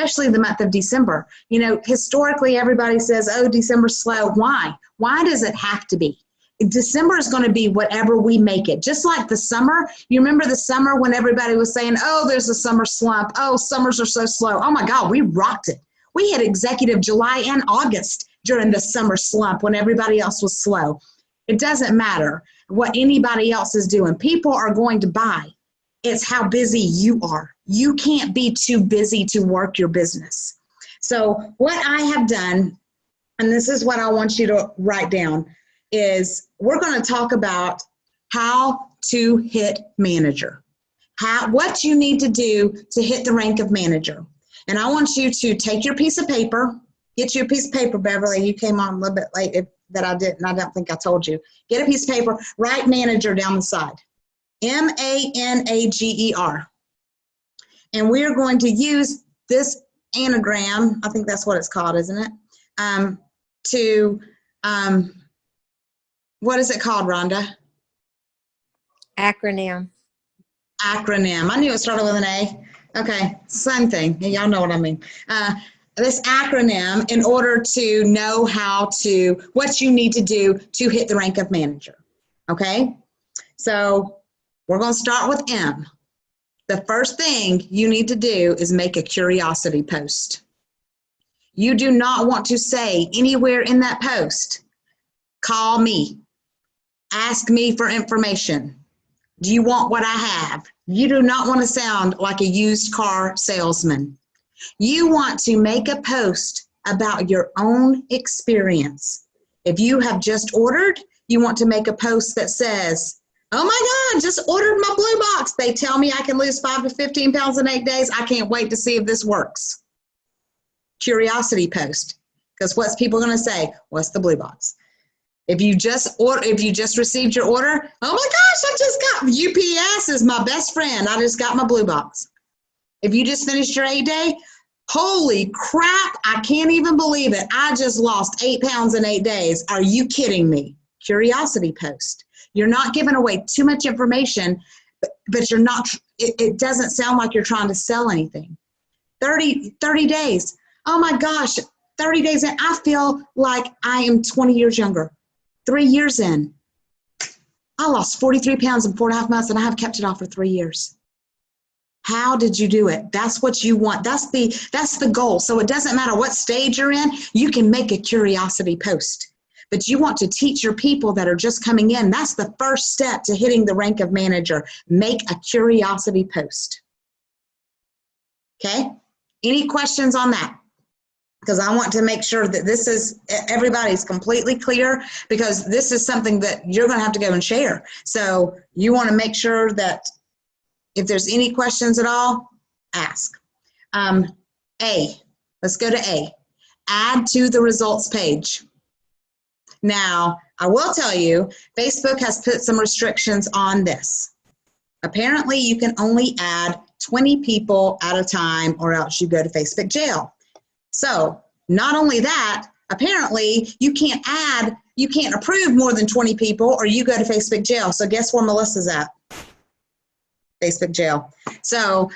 especially the month of December. You know, historically, everybody says, oh, December's slow. Why? Why does it have to be? December is going to be whatever we make it. Just like the summer. You remember the summer when everybody was saying, oh, there's a summer slump. Oh, summers are so slow. Oh, my God, we rocked it. We had executive July and August during the summer slump when everybody else was slow. It doesn't matter what anybody else is doing. People are going to buy. It's how busy you are. You can't be too busy to work your business. So what I have done, and this is what I want you to write down, is we're going to talk about how to hit manager. What you need to do to hit the rank of manager. And I want you to take your piece of paper, get you a piece of paper, Beverly. You came on a little bit late that I didn't. I don't think I told you. Get a piece of paper, write manager down the side. M-A-N-A-G-E-R. And we're going to use this anagram, I think that's what it's called, isn't it? What is it called, Rhonda? Acronym. Acronym. I knew it started with an A. Okay, same thing. Y'all know what I mean. This acronym in order to know what you need to do to hit the rank of manager. Okay? So we're going to start with M. The first thing you need to do is make a curiosity post. You do not want to say anywhere in that post, call me, ask me for information. Do you want what I have? You do not want to sound like a used car salesman. You want to make a post about your own experience. If you have just ordered, you want to make a post that says, oh my God, just ordered my blue box. They tell me I can lose 5 to 15 pounds in 8 days. I can't wait to see if this works. Curiosity post. Because what's people going to say? What's the blue box? If you just received your order, oh my gosh, I just got UPS is my best friend. I just got my blue box. If you just finished your 8-day, holy crap, I can't even believe it. I just lost 8 pounds in 8 days. Are you kidding me? Curiosity post. You're not giving away too much information, but you're not, it doesn't sound like you're trying to sell anything. 30 days. Oh my gosh, 30 days in, I feel like I am 20 years younger. 3 years in, I lost 43 pounds in 4.5 months and I have kept it off for 3 years. How did you do it? That's what you want. That's the goal. So it doesn't matter what stage you're in, you can make a curiosity post. But you want to teach your people that are just coming in. That's the first step to hitting the rank of manager. Make a curiosity post. Okay? Any questions on that? Because I want to make sure that everybody's completely clear, because this is something that you're going to have to go and share. So you want to make sure that if there's any questions at all, ask. A, let's go to A. Add to the results page. Now, I will tell you, Facebook has put some restrictions on this. Apparently, you can only add 20 people at a time or else you go to Facebook jail. So, not only that, apparently, you can't approve more than 20 people or you go to Facebook jail. So, guess where Melissa's at? Facebook jail. So,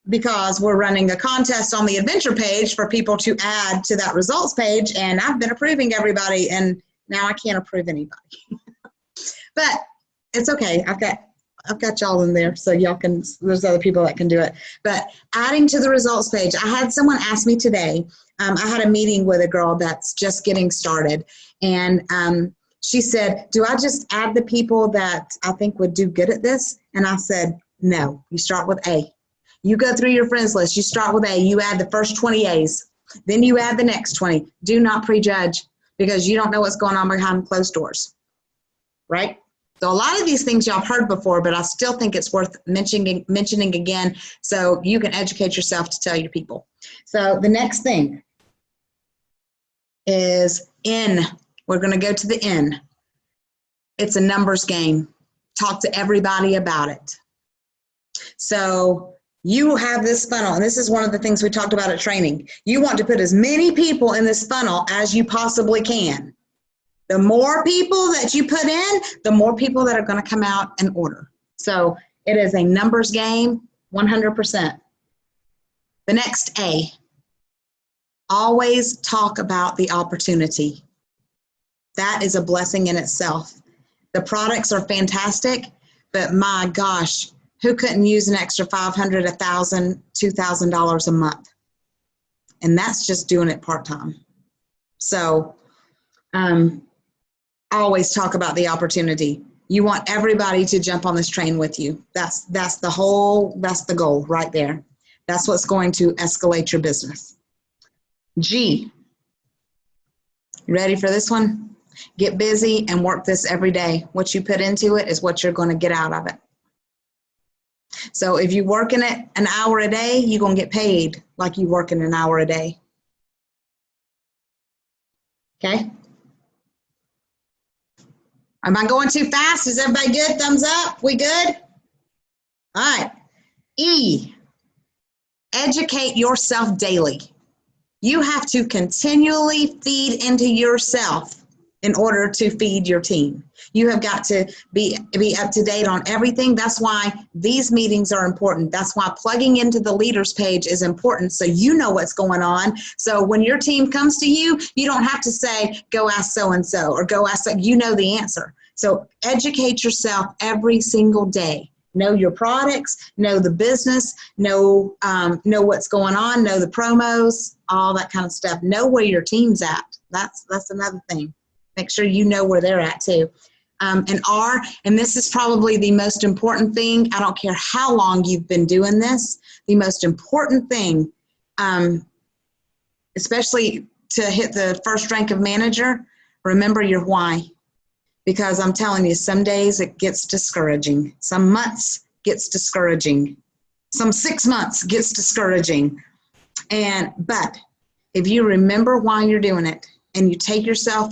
because we're running a contest on the adventure page for people to add to that results page, and I've been approving everybody, and now I can't approve anybody. But it's okay. I've got y'all in there, so y'all can, there's other people that can do it. But adding to the results page, I had someone ask me today, I had a meeting with a girl that's just getting started, and she said, do I just add the people that I think would do good at this? And I said, no, you start with A. You go through your friends list, you start with A, you add the first 20 A's, then you add the next 20. Do not prejudge, because you don't know what's going on behind closed doors, right? So a lot of these things y'all have heard before, but I still think it's worth mentioning again so you can educate yourself to tell your people. So the next thing is N. We're going to go to the N. It's a numbers game. Talk to everybody about it. So you have this funnel, and this is one of the things we talked about at training. You want to put as many people in this funnel as you possibly can. The more people that you put in, the more people that are going to come out and order. So it is a numbers game, 100%. The next A, always talk about the opportunity. That is a blessing in itself. The products are fantastic, but my gosh, who couldn't use an extra $500, $1,000, $2,000 a month? And that's just doing it part-time. So always talk about the opportunity. You want everybody to jump on this train with you. That's the goal right there. That's what's going to escalate your business. G, you ready for this one? Get busy and work this every day. What you put into it is what you're going to get out of it. So if you work in it an hour a day, you're going to get paid like you work in an hour a day. Okay? Am I going too fast? Is everybody good? Thumbs up? We good? All right. E, educate yourself daily. You have to continually feed into yourself in order to feed your team. You have got to be up to date on everything. That's why these meetings are important. That's why plugging into the leaders page is important, so you know what's going on. So when your team comes to you, you don't have to say, go ask so-and-so or go ask, you know the answer. So educate yourself every single day. Know your products, know the business, know what's going on, know the promos, all that kind of stuff. Know where your team's at. That's another thing. Make sure you know where they're at too. And R, and this is probably the most important thing. I don't care how long you've been doing this. The most important thing, especially to hit the first rank of manager, remember your why. Because I'm telling you, some days it gets discouraging. Some months gets discouraging. Some 6 months gets discouraging. But if you remember why you're doing it and you take yourself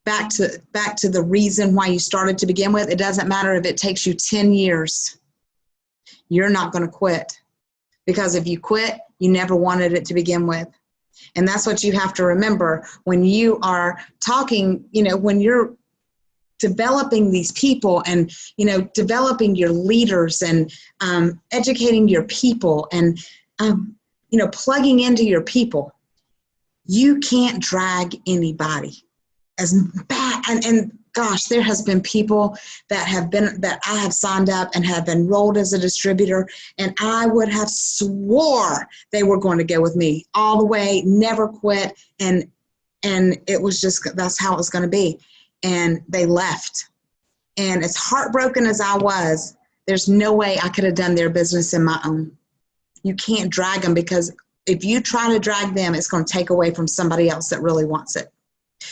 back to the reason why you started to begin with, it doesn't matter if it takes you 10 years. You're not going to quit. Because if you quit, you never wanted it to begin with. And that's what you have to remember when you are talking, when you're developing these people and, developing your leaders and educating your people and, plugging into your people. You can't drag anybody. As bad, and gosh, there has been people that I have signed up and have enrolled as a distributor, and I would have swore they were going to go with me all the way, never quit, and it was just, that's how it was going to be. And they left. And as heartbroken as I was, there's no way I could have done their business in my own. You can't drag them, because if you try to drag them, it's going to take away from somebody else that really wants it.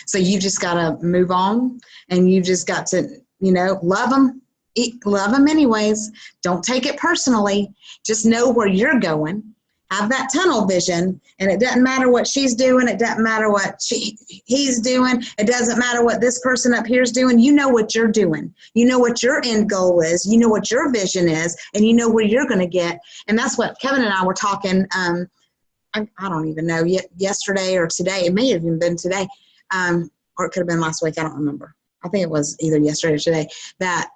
So you just got to move on, and you just got to, love them anyways. Don't take it personally. Just know where you're going. Have that tunnel vision, and it doesn't matter what she's doing. It doesn't matter what he's doing. It doesn't matter what this person up here is doing. You know what you're doing. You know what your end goal is. You know what your vision is, and you know where you're going to get. And that's what Kevin and I were talking, I don't even know, yesterday or today. It may have even been today. Or it could have been last week. I don't remember. I think it was either yesterday or today that,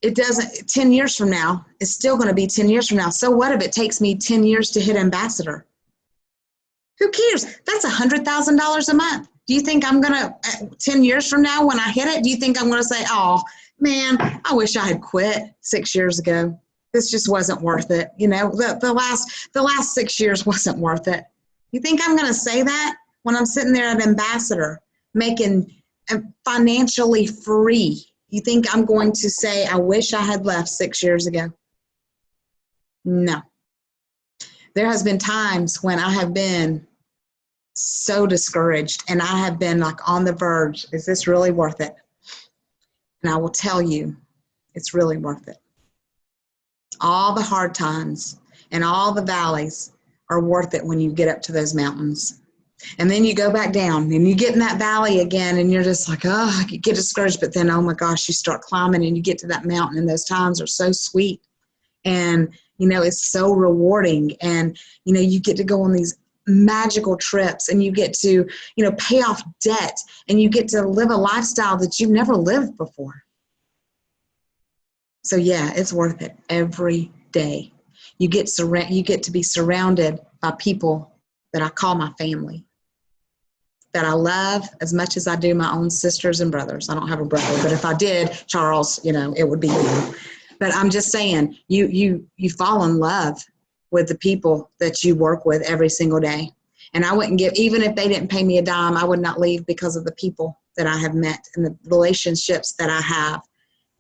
it doesn't, 10 years from now, it's still going to be 10 years from now. So what if it takes me 10 years to hit ambassador? Who cares? That's $100,000 a month. Do you think I'm going to, 10 years from now when I hit it, do you think I'm going to say, oh man, I wish I had quit 6 years ago. This just wasn't worth it. The last 6 years wasn't worth it. You think I'm going to say that when I'm sitting there at ambassador making financially free? You think I'm going to say, I wish I had left 6 years ago? No. There has been times when I have been so discouraged, and I have been like on the verge. Is this really worth it? And I will tell you, it's really worth it. All the hard times and all the valleys are worth it when you get up to those mountains. And then you go back down and you get in that valley again, and you're just like, oh, I get discouraged. But then, oh my gosh, you start climbing and you get to that mountain, and those times are so sweet. And, it's so rewarding. And, you get to go on these magical trips, and you get to, pay off debt, and you get to live a lifestyle that you've never lived before. So yeah, it's worth it every day. You get to be surrounded by people that I call my family, that I love as much as I do my own sisters and brothers. I don't have a brother, but if I did, Charles, it would be you. But I'm just saying, you fall in love with the people that you work with every single day. And I wouldn't even if they didn't pay me a dime, I would not leave because of the people that I have met and the relationships that I have,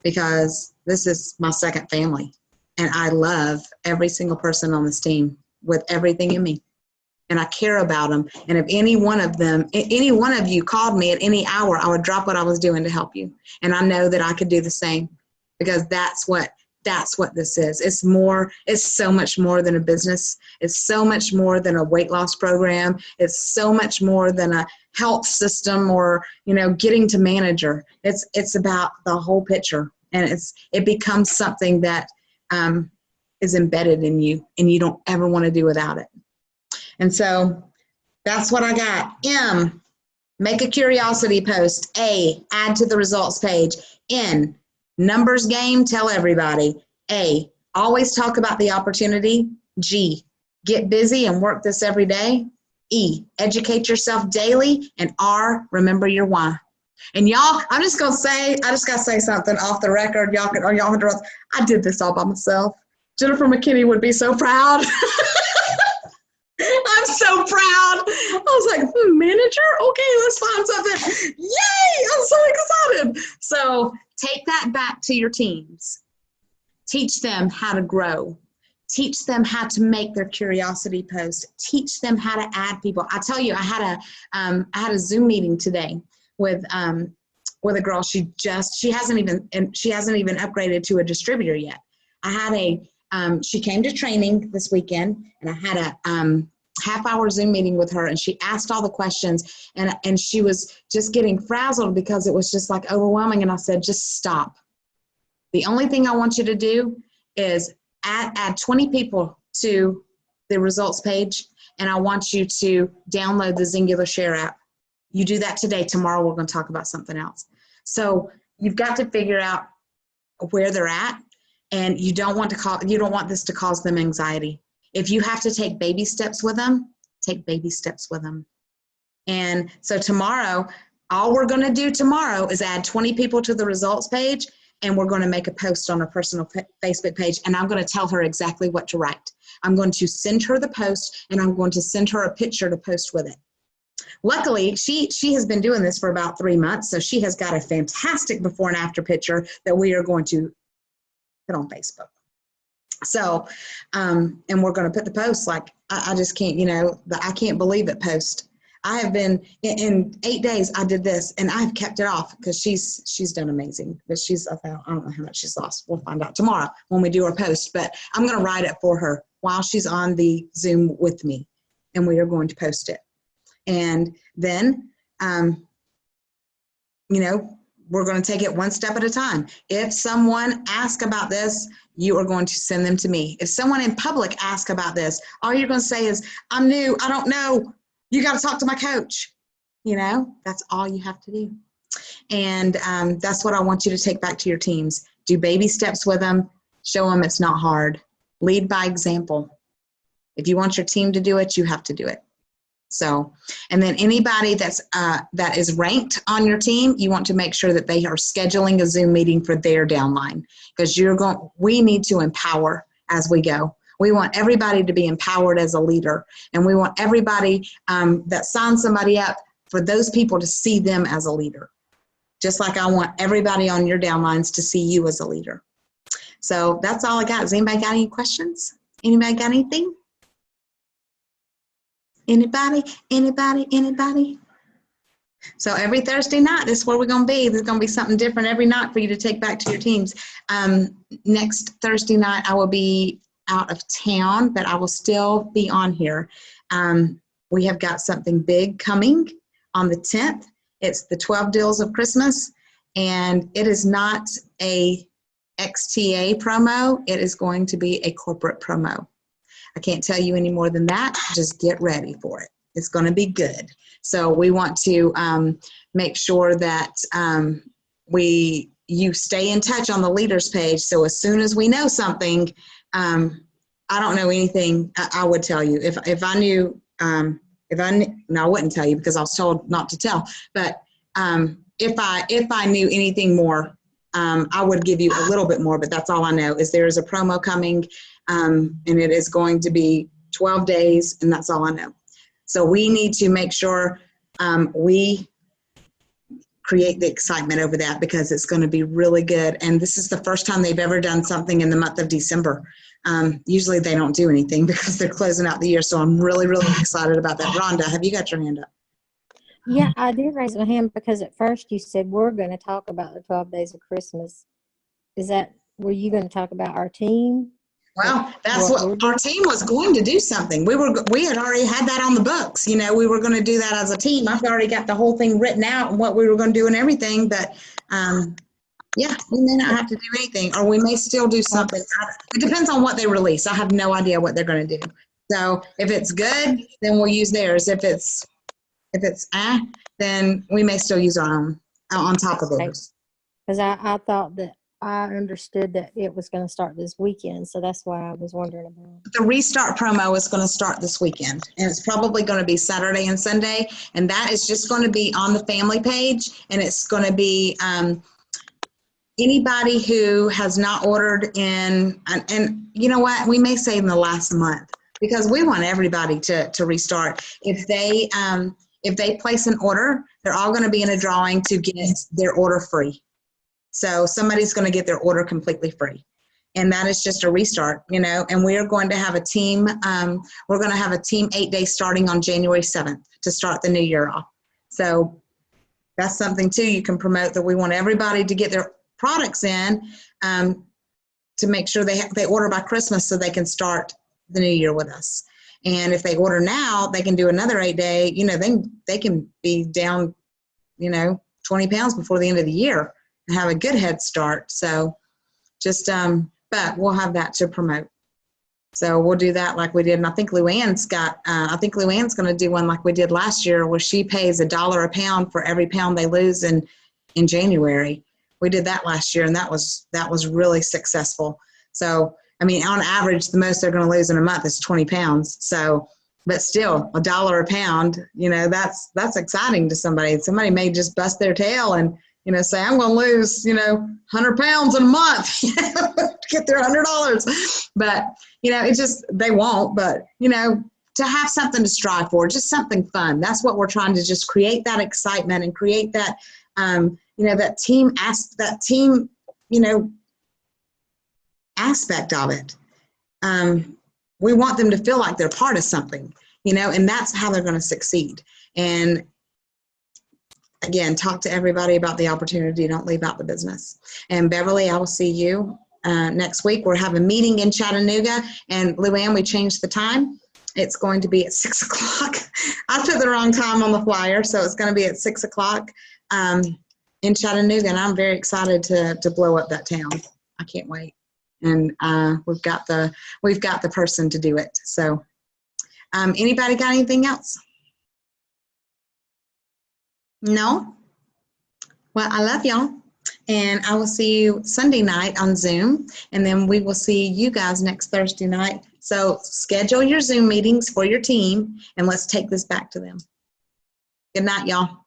because this is my second family. And I love every single person on this team with everything in me. And I care about them. And if any one of you called me at any hour, I would drop what I was doing to help you. And I know that I could do the same, because that's what this is. It's so much more than a business. It's so much more than a weight loss program. It's so much more than a health system or, getting to manager. It's about the whole picture. And it becomes something that is embedded in you, and you don't ever want to do without it. And so that's what I got. M, make a curiosity post. A, add to the results page. N, numbers game, tell everybody. A, always talk about the opportunity. G, get busy and work this every day. E, educate yourself daily. And R, remember your why. And y'all, I just got to say something off the record. I did this all by myself. Jennifer McKinney would be so proud. I'm so proud. I was like, manager? Okay, let's find something. Yay! I'm so excited. So take that back to your teams. Teach them how to grow. Teach them how to make their curiosity post. Teach them how to add people. I tell you, I had a Zoom meeting today with a girl. She hasn't even upgraded to a distributor yet. She came to training this weekend, and I had a half-hour Zoom meeting with her, and she asked all the questions, and she was just getting frazzled because it was just like overwhelming. And I said, just stop. The only thing I want you to do is add 20 people to the results page, and I want you to download the Zingular Share app. You do that today. Tomorrow we're going to talk about something else. So you've got to figure out where they're at, and you don't want this to cause them anxiety. If you have to take baby steps with them, take baby steps with them. And so tomorrow, all we're going to do tomorrow is add 20 people to the results page, and we're going to make a post on a personal Facebook page, and I'm going to tell her exactly what to write. I'm going to send her the post, and I'm going to send her a picture to post with it. Luckily, she has been doing this for about 3 months, so she has got a fantastic before and after picture that we are going to put on Facebook. So, and we're going to put the post, like, I just can't, I can't believe it post. I have been, in 8 days, I did this, and I've kept it off because she's done amazing. But I don't know how much she's lost. We'll find out tomorrow when we do our post. But I'm going to write it for her while she's on the Zoom with me, and we are going to post it. And then, we're going to take it one step at a time. If someone asks about this, you are going to send them to me. If someone in public asks about this, all you're going to say is, I'm new, I don't know. You got to talk to my coach. That's all you have to do. And that's what I want you to take back to your teams. Do baby steps with them. Show them it's not hard. Lead by example. If you want your team to do it, you have to do it. So, and then anybody that is ranked on your team, you want to make sure that they are scheduling a Zoom meeting for their downline, because we need to empower as we go. We want everybody to be empowered as a leader, and we want everybody that signs somebody up for those people to see them as a leader. Just like I want everybody on your downlines to see you as a leader. So that's all I got. Has anybody got any questions? Anybody got anything? Anybody? So every Thursday night, this is where we're going to be. There's going to be something different every night for you to take back to your teams. Next Thursday night, I will be out of town, but I will still be on here. We have got something big coming on the 10th. It's the 12 Deals of Christmas, and it is not a XTA promo. It is going to be a corporate promo. I can't tell you any more than that. Just get ready for it. It's going to be good. So we want to make sure that you stay in touch on the leaders page. So as soon as we know something, I don't know anything. I would tell you if I knew. No, I wouldn't tell you because I was told not to tell. But if I knew anything more, I would give you a little bit more. But that's all I know is there is a promo coming, and it is going to be 12 days, and that's all I know. So we need to make sure we create the excitement over that because it's going to be really good. And this is the first time they've ever done something in the month of December. Usually they don't do anything because they're closing out the year. So I'm really, really excited about that. Rhonda, have you got your hand up? Yeah, I did raise my hand because at first you said we're going to talk about the 12 days of Christmas. Were you going to talk about our team? Well, that's what our team was going to do something. We had already had that on the books. You know, we were going to do that as a team. I've already got the whole thing written out and what we were going to do and everything. But yeah, we may not have to do anything, or we may still do something. It depends on what they release. I have no idea what they're going to do. So if it's good, then we'll use theirs. If it's then we may still use our own on top of theirs. Because I thought that I understood that it was going to start this weekend, so that's why I was wondering about it. The Restart promo is going to start this weekend, and it's probably going to be Saturday and Sunday, and that is just going to be on the family page, and it's going to be anybody who has not ordered in, and you know what, we may say in the last month, because we want everybody to restart. If they place an order, they're all going to be in a drawing to get their order free. So somebody's going to get their order completely free. And that is just a restart, you know, and we are going to have a team. We're going to have a team 8 days starting on January 7th to start the new year off. So that's something too you can promote, that we want everybody to get their products in to make sure they order by Christmas so they can start the new year with us. And if they order now, they can do another 8 day, you know, they can be down, you know, 20 pounds before the end of the year and have a good head start. So just, but we'll have that to promote. So we'll do that like we did. And I think Luann's going to do one like we did last year, where she pays $1 a pound for every pound they lose in January. We did that last year, and that was really successful. So, I mean, on average, the most they're going to lose in a month is 20 pounds. So, but still, $1 a pound, you know, that's exciting to somebody. Somebody may just bust their tail and, you know, say, I'm going to lose, you know, 100 pounds in a month, you know, to get their $100. But, you know, it's just, they won't. But, you know, to have something to strive for, just something fun. That's what we're trying to just create, that excitement and create that, you know, that team, you know, aspect of it. We want them to feel like they're part of something, you know, and that's how they're going to succeed. And again, talk to everybody about the opportunity. Don't leave out the business. And Beverly, I will see you next week. We're having a meeting in Chattanooga, and Luann, we changed the time. It's going to be at 6 o'clock. I put the wrong time on the flyer, so it's going to be at 6 o'clock in Chattanooga, and I'm very excited to blow up that town. I can't wait. And we've got the person to do it. So anybody got anything else? No? Well, I love y'all. And I will see you Sunday night on Zoom. And then we will see you guys next Thursday night. So schedule your Zoom meetings for your team, and let's take this back to them. Good night, y'all.